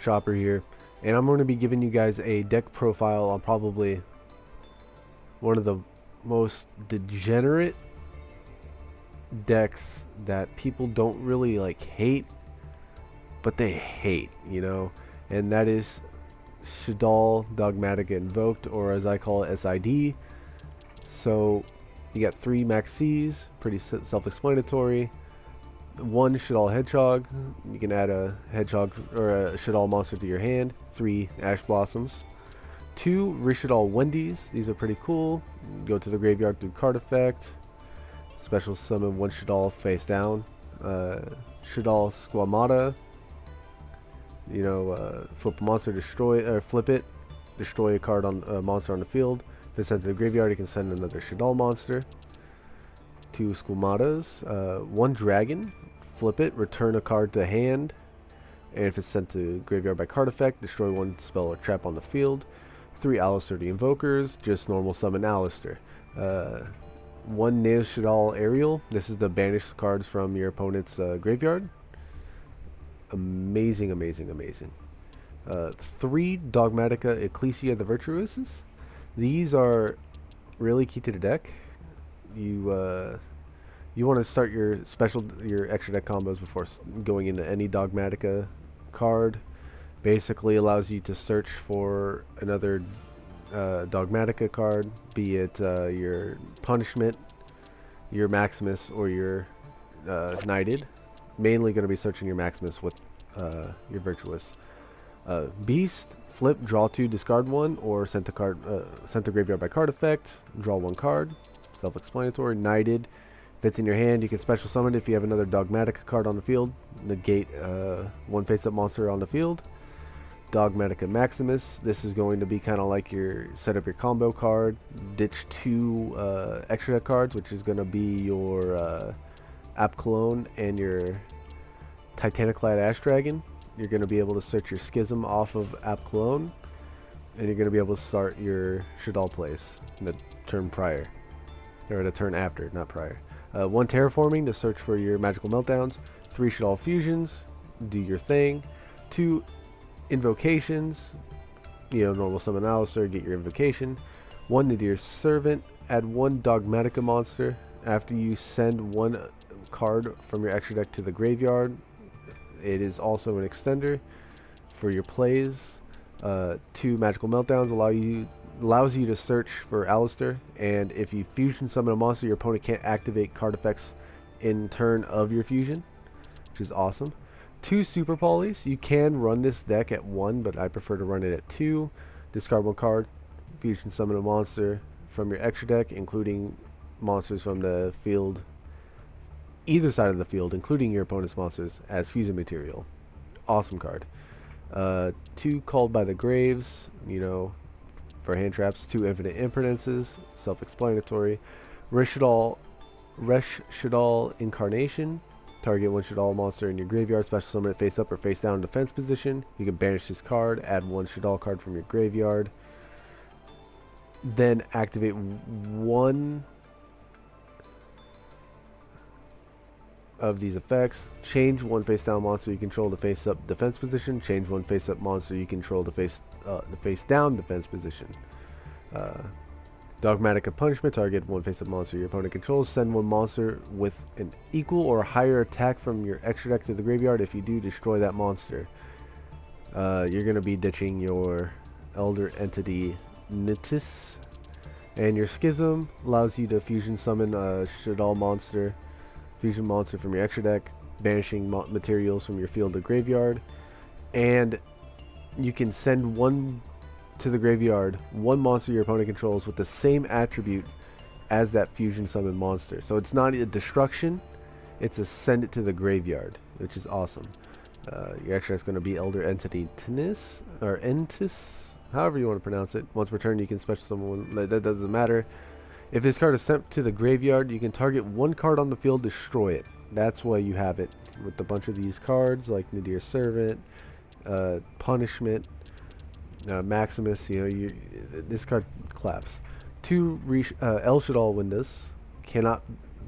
Chopper here, and I'm going to be giving you guys a deck profile on probably one of the most degenerate decks that people don't really like hate, but they hate, you know, and that is Shaddoll Dogmatika Invoked, or as I call it, SID. So you got 3 Max Cs, pretty self-explanatory. 1 Shaddoll Hedgehog, you can add a Hedgehog or a Shaddoll monster to your hand. 3 Ash Blossoms. 2 Rishaddoll Wendy's, these are pretty cool. Go to the graveyard through card effect. Special summon 1 Shaddoll face down. Shaddoll Squamata, you know, flip a monster, flip it, destroy a card on a monster on the field. If it's sent to the graveyard, you can send another Shaddoll monster. 2 Squamatas, 1 Dragon, flip it, return a card to hand, and if it's sent to graveyard by card effect, destroy 1 spell or trap on the field. 3 Alistair the Invokers, just normal summon Alistair. 1 Neo Shaddoll Aerial, this is the banished cards from your opponent's graveyard. Amazing, amazing, amazing. 3 Dogmatika Ecclesia the Virtuosus. These are really key to the deck. You want to start your extra deck combos before going into any Dogmatika card. Basically allows you to search for another Dogmatika card, be it your Punishment, your Maximus, or your Knighted. Mainly going to be searching your Maximus with your Virtuous. Beast, flip, draw 2, discard 1, or send to graveyard by card effect, draw 1 card. Self-explanatory. Knighted, if it's in your hand, you can special summon it if you have another Dogmatika card on the field. Negate 1 face-up monster on the field. Dogmatika Maximus, this is going to be kind of like your set up your combo card. Ditch 2 extra deck cards, which is going to be your App Cologne and your Titaniclad Ash Dragon. You're going to be able to search your Schism off of App Cologne, and you're going to be able to start your Shaddoll plays in the turn prior. Or the turn after, not prior. 1 Terraforming to search for your magical meltdowns. 3 Shaddoll Fusions, do your thing. 2 Invocations, you know, normal summon Alistair, get your invocation. 1 Nadir Servant, add 1 Dogmatika monster. After you send 1 card from your extra deck to the graveyard, it is also an extender for your plays. 2 Magical Meltdowns allows you to search for Alistair, and if you fusion summon a monster, your opponent can't activate card effects in turn of your fusion, which is awesome. 2 Super Polys, you can run this deck at 1, but I prefer to run it at 2. Discard 1 card, fusion summon a monster from your extra deck, including monsters from the field, either side of the field, including your opponent's monsters, as fusion material. Awesome card. 2 Called by the Graves, you know, for hand traps. 2 Infinite Impermanences, self-explanatory. Rishaddoll Incarnation, target 1 Shaddoll monster in your graveyard, special summon it face up or face down in defense position. You can banish this card, add 1 Shaddoll card from your graveyard, then activate 1 of these effects. Change 1 face down monster you control to face up defense position. Change 1 face up monster you control to face down defense position. Dogmatika Punishment, target 1 face up monster your opponent controls. Send 1 monster with an equal or higher attack from your extra deck to the graveyard. If you do, destroy that monster. You're going to be ditching your Elder Entity Nitis, and your Schism allows you to fusion summon a Shaddoll monster, fusion monster from your extra deck, banishing materials from your field to graveyard, and you can send 1 to the graveyard, 1 monster your opponent controls with the same attribute as that fusion summon monster. So it's not a destruction, it's a send it to the graveyard, which is awesome. Your extra is going to be Elder Entity Tennis, or Entis, however you want to pronounce it. Once per turn, you can special summon 1, that doesn't matter. If this card is sent to the graveyard, you can target 1 card on the field, destroy it. That's why you have it with a bunch of these cards, like Nadir Servant, Punishment, Maximus. You know, this card claps. 2 El Shaddoll Windows cannot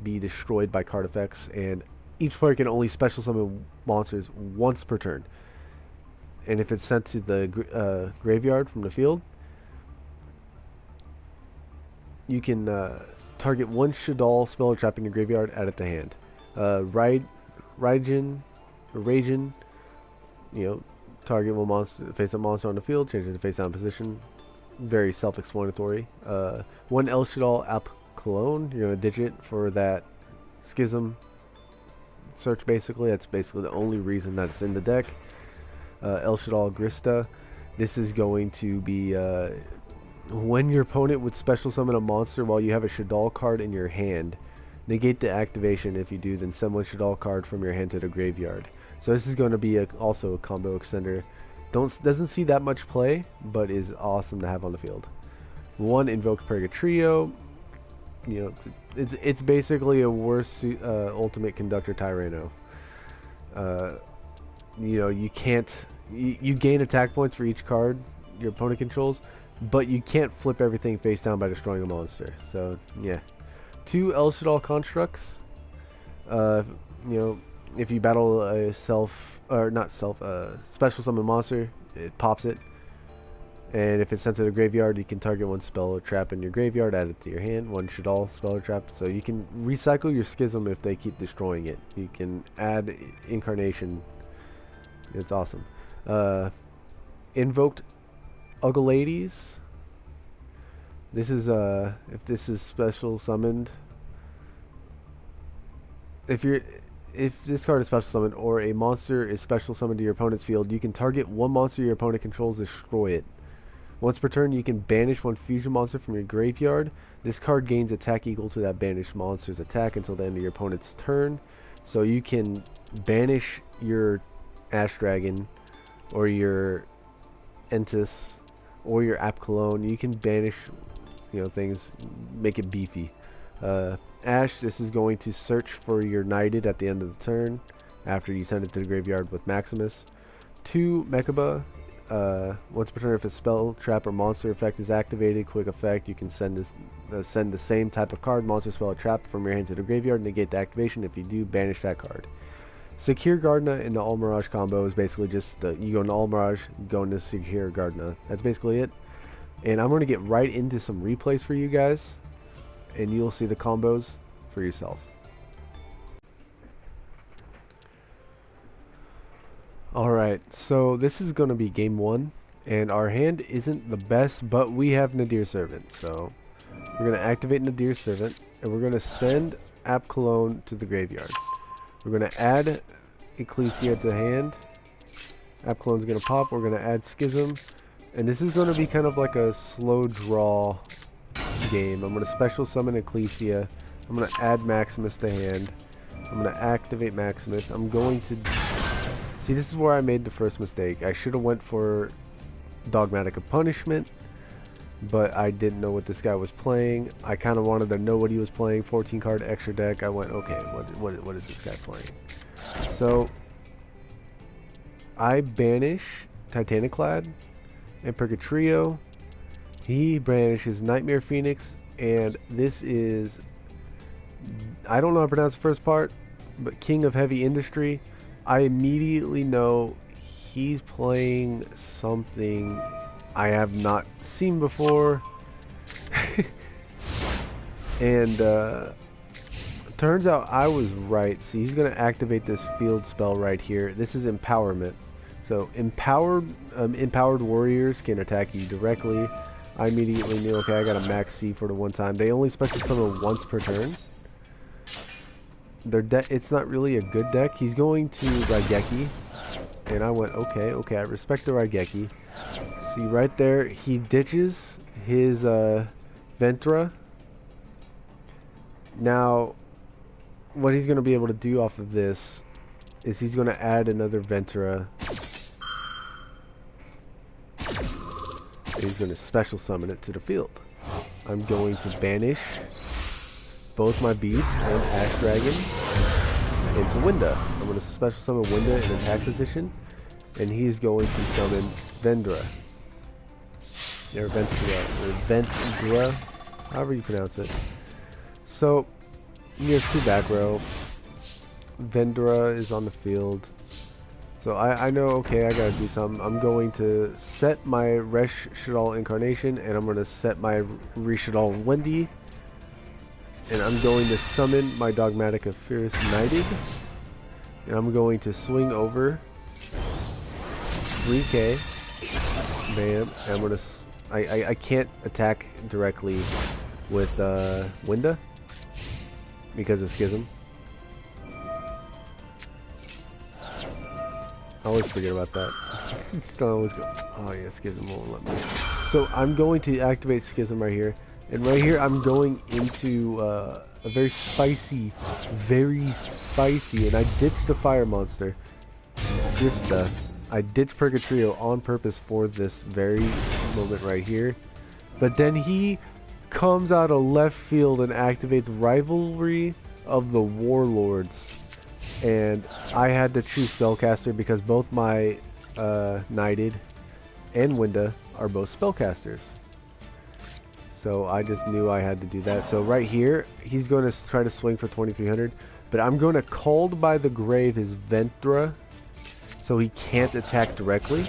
be destroyed by card effects, and each player can only special summon monsters once per turn. and if it's sent to the graveyard from the field, you can target one Shaddoll spell or trap in your graveyard, add it to hand. Raijin, target one monster, face-up monster on the field, change it to face-down position. Very self-explanatory. One El Shaddoll App Cologne, you're going to ditch it for that Schism search, basically. That's basically the only reason that it's in the deck. El Shaddoll Grista, this is going to be when your opponent would special summon a monster while you have a Shaddoll card in your hand, negate the activation. If you do, then send one Shaddoll card from your hand to the graveyard. So this is going to be also a combo extender. Doesn't see that much play, but is awesome to have on the field. One Invoked Purgatrio. It's basically a worse Ultimate Conductor Tyranno. You can't. You gain attack points for each card your opponent controls, but you can't flip everything face down by destroying a monster. So yeah, 2 El Shaddoll Constructs. If you battle a special summon monster, it pops it. And if it's sent to the graveyard, you can target one spell or trap in your graveyard, add it to your hand, one Shaddoll spell or trap. So you can recycle your Schism if they keep destroying it. You can add Incarnation. It's awesome. Invoked Ugalades. This is if this is special summoned. If this card is special summoned or a monster is special summoned to your opponent's field, you can target one monster your opponent controls, destroy it. Once per turn, you can banish one fusion monster from your graveyard. This card gains attack equal to that banished monster's attack until the end of your opponent's turn. So you can banish your Ash Dragon or your Entis or your App Cologne. You can banish things, make it beefy. Ash, this is going to search for your Knighted at the end of the turn after you send it to the graveyard with Maximus. 2 Mechaba. Once per turn, if a spell, trap, or monster effect is activated, quick effect, you can send the same type of card, monster, spell, or trap from your hand to the graveyard, negate the activation. If you do, banish that card. Secure Gardna in the All Mirage combo is basically just you go into All Mirage, go into Secure Gardna. That's basically it. And I'm going to get right into some replays for you guys, and you'll see the combos for yourself. Alright, so this is going to be game 1, and our hand isn't the best, but we have Nadir Servant. So we're going to activate Nadir Servant, and we're going to send App Cologne to the graveyard. We're going to add Ecclesia to hand. App Cologne's going to pop. We're going to add Schism, and this is going to be kind of like a slow draw game. I'm going to special summon Ecclesia. I'm going to add Maximus to hand. I'm going to activate Maximus. I'm going to... See, this is where I made the first mistake. I should have went for Dogmatika Punishment, but I didn't know what this guy was playing. I kind of wanted to know what he was playing. 14 card extra deck. I went, okay, what is this guy playing? So I banish Titaniclad and Purgatrio. He banishes Nightmare Phoenix, and this is, I don't know how to pronounce the first part, but King of Heavy Industry. I immediately know he's playing something I have not seen before. And turns out I was right. See, he's going to activate this field spell right here. This is Empowerment. So empowered warriors can attack you directly. I immediately knew, okay, I got a max C for the one time. They only special summon once per turn. Their deck, it's not really a good deck. He's going to Raigeki, and I went, okay, I respect the Raigeki. See right there, he ditches his Ventra. Now, what he's going to be able to do off of this is he's going to add another Ventra. And he's going to special summon it to the field. I'm going to banish both my Beast and Ash Dragon into Winda. I'm going to special summon Winda in attack position, and he's going to summon Vendra. Or Ventra, however you pronounce it. So, he has 2 back row. Vendra is on the field. So I know, okay, I gotta do something. I'm going to set my Resh Shaddoll Incarnation, and I'm going to set my Reshaddoll Wendy. And I'm going to summon my Dogmatika Fierce Knighted. And I'm going to swing over 3k. Bam. And I'm going to... I can't attack directly with Winda because of Schism. I always forget about that. Don't always go. Oh yeah, Schism won't let me. So I'm going to activate Schism right here, and right here I'm going into a very spicy, and I ditched the fire monster. I ditched Purgatrio on purpose for this very moment right here, but then he comes out of left field and activates Rivalry of the Warlords. And I had to choose Spellcaster because both my Knighted and Winda are both Spellcasters. So I just knew I had to do that. So right here, he's going to try to swing for 2300. But I'm going to Called by the Grave his Ventra, so he can't attack directly.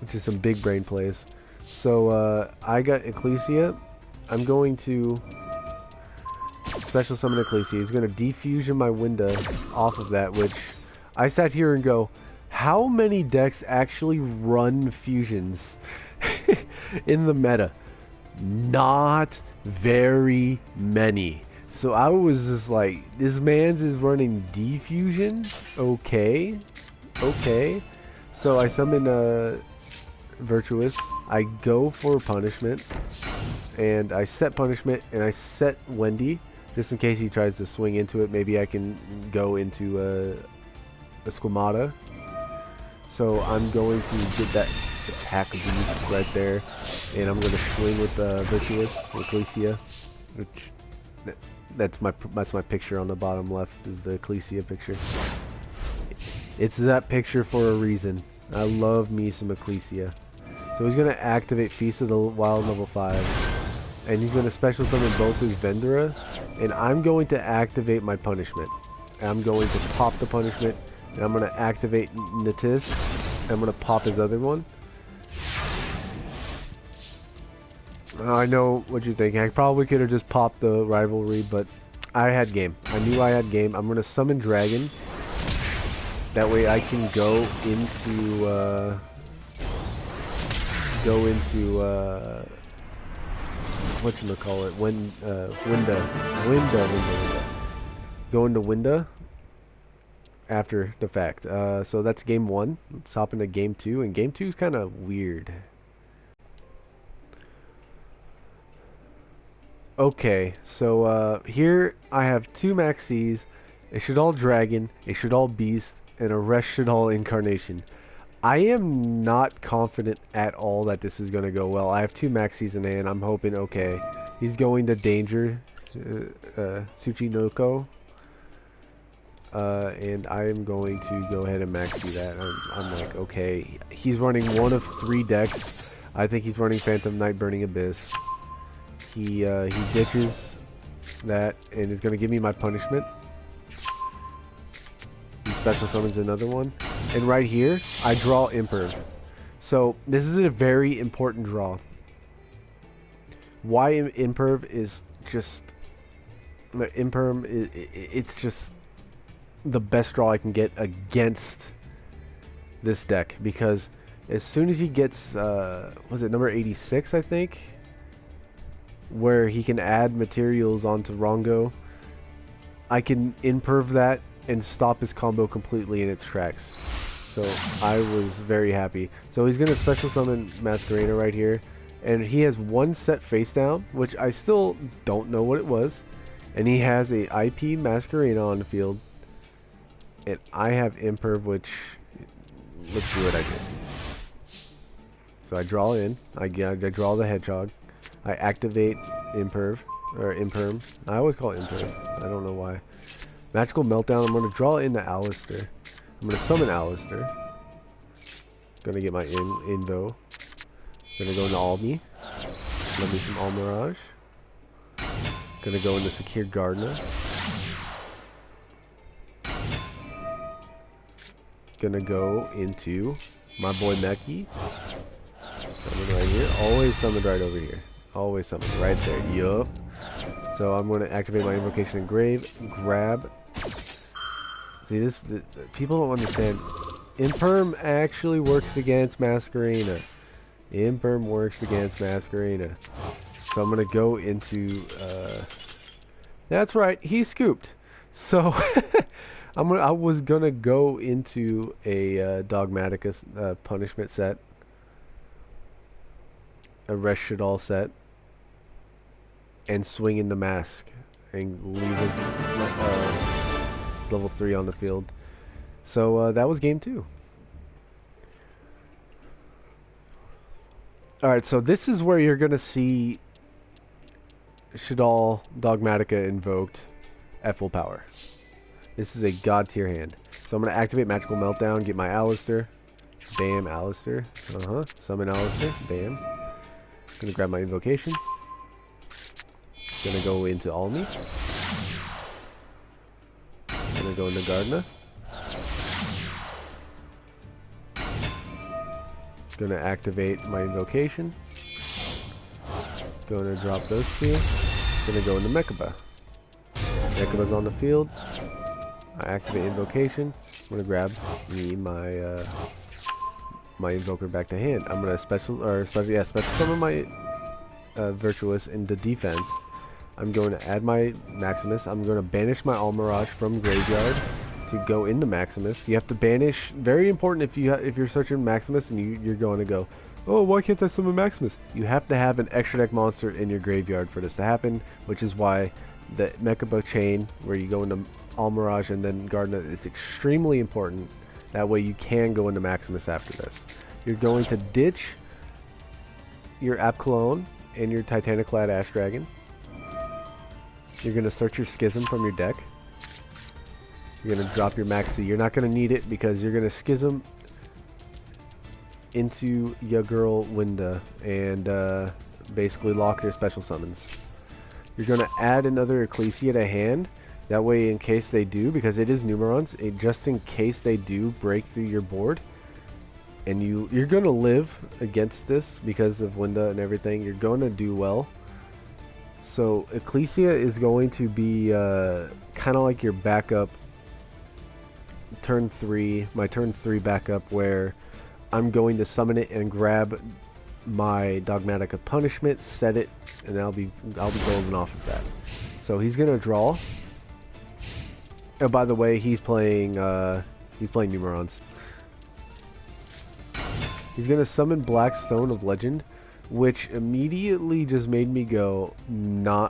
Which is some big brain plays. So I got Ecclesia. I'm going to special summon Ecclesia. He's going to defusion my Winda off of that, which I sat here and go, how many decks actually run fusions in the meta? Not very many. So I was just like, this man's is running defusion? Okay. So I summon Virtuous. I go for punishment. And I set punishment, and I set Wendy, just in case he tries to swing into it. Maybe I can go into a Squamata. So I'm going to get that attack beast right there, and I'm going to swing with Virtuous, Ecclesia, which that's my picture on the bottom left is the Ecclesia picture. It's that picture for a reason. I love me some Ecclesia. So he's going to activate Feast of the Wild level 5. And he's going to special summon both his Vendora. And I'm going to activate my punishment. I'm going to pop the punishment. And I'm going to activate Natis. And I'm going to pop his other one. I know what you're thinking. I probably could have just popped the Rivalry, but I had game. I knew I had game. I'm going to summon Dragon. That way I can go into... whatchamacallit, Winda. Go into Winda after the fact. So that's game 1. Let's hop into game 2, and game 2 is kind of weird. Okay, so here I have 2 Maxis, a Shaddoll Dragon, a Shaddoll Beast, and a Resh Shaddoll Incarnation. I am not confident at all that this is going to go well. I have 2 Maxis in hand. I'm hoping, okay, he's going to Danger, Tsuchinoko. And I am going to go ahead and Maxi that. I'm like, okay, he's running one of 3 decks. I think he's running Phantom Knight Burning Abyss. He ditches that and is going to give me my punishment. He special summons another one. And right here, I draw Imperv. So, this is a very important draw. Why Imperv is just... Imperv, it's just the best draw I can get against this deck. Because as soon as he gets, was it number 86, I think? Where he can add materials onto Rongo. I can Imperv that and stop his combo completely in its tracks. So I was very happy. So he's going to special summon Masquerena right here. And he has 1 set face down, which I still don't know what it was. And he has a IP Masquerena on the field. And I have Imperv, which... Let's see what I did. So I draw in. I draw the Hedgehog. I activate Imperv. Or Imperm. I always call it Imperv. I don't know why. Magical Meltdown. I'm going to draw into Alistair. I'm going to summon Alistair. Going to get my Invo. Going to go into Almi. Let me some Almirage. Going to go into Secure Gardener. gonna go into my boy Meki. Summon right here. Always summoned right over here. Always summoned right there. Yup. So I'm going to activate my invocation engrave. Grab. See this? People don't understand. Imperm actually works against Masquerena. Imperm works against Masquerena. So I'm going to go into... that's right. He scooped. So... I was going to go into a Dogmatika punishment set. A Rest Shaddoll set. And swing in the mask. And leave his level 3 on the field. So that was game 2. Alright, so this is where you're going to see Shaddoll Dogmatika Invoked at full power. This is a god tier hand. So I'm going to activate Magical Meltdown, get my Alistair. Bam, Alistair. Summon Alistair. Bam. Going to grab my invocation. Going to go into Almi. Going to go into Gardna. Going to activate my invocation. Going to drop those two. Going to go into Mechaba. Mechaba's on the field. I activate invocation. I'm going to grab me my my invoker back to hand. I'm going to special summon my Virtuous into defense. I'm going to add my Maximus. I'm going to banish my Almirage from graveyard to go into Maximus. You have to banish. Very important if you're searching Maximus and you're going to go, oh, why can't I summon Maximus? You have to have an extra deck monster in your graveyard for this to happen, which is why the Mechaba chain, where you go into Almirage and then Gardna, is extremely important. That way you can go into Maximus after this. You're going to ditch your Apcalone and your Titaniclad Ash Dragon. You're going to search your Schism from your deck. You're going to drop your Maxi. You're not going to need it because you're going to Schism into your girl Winda and basically lock your special summons. You're going to add another Ecclesia to hand. That way, in case they do, because it is Numerons, just in case they do break through your board, and you're going to live against this because of Winda and everything, you're going to do well. So Ecclesia is going to be kind of like your backup turn 3, my turn 3 backup, where I'm going to summon it and grab my Dogmatika punishment, set it, and I'll be golden off of that. So he's gonna draw. Oh, by the way, he's playing Numerons. He's gonna summon Black Stone of Legend, which immediately just made me go, Nani?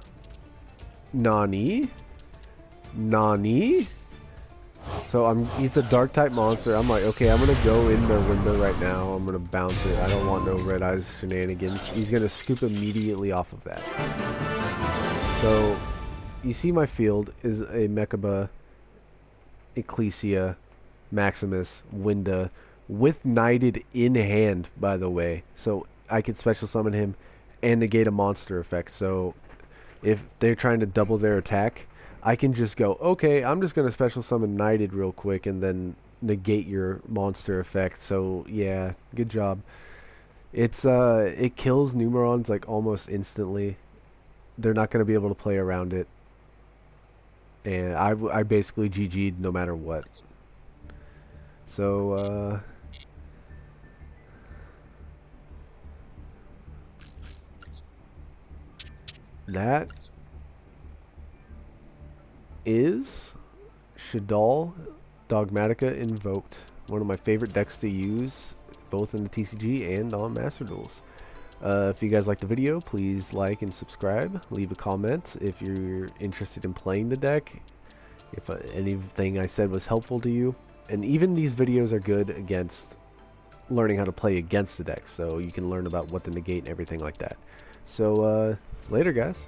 So it's a dark type monster. I'm like, okay, I'm gonna go in the window right now. I'm gonna bounce it. I don't want no Red Eyes shenanigans. He's gonna scoop immediately off of that. So you see my field is a Mechaba, Ecclesia, Maximus, Winda, with Knighted in hand, by the way. So I could special summon him and negate a monster effect. So if they're trying to double their attack, I can just go, okay, I'm just going to special summon Knighted real quick and then negate your monster effect. So yeah, good job. It's it kills Numerons like almost instantly. They're not going to be able to play around it. And I basically GG'd no matter what. So that is Shaddoll Dogmatika Invoked. One of my favorite decks to use, both in the TCG and on Master Duels. If you guys liked the video, please like and subscribe. Leave a comment if you're interested in playing the deck. If anything I said was helpful to you. And even these videos are good against learning how to play against the deck. So you can learn about what to negate and everything like that. So, later guys.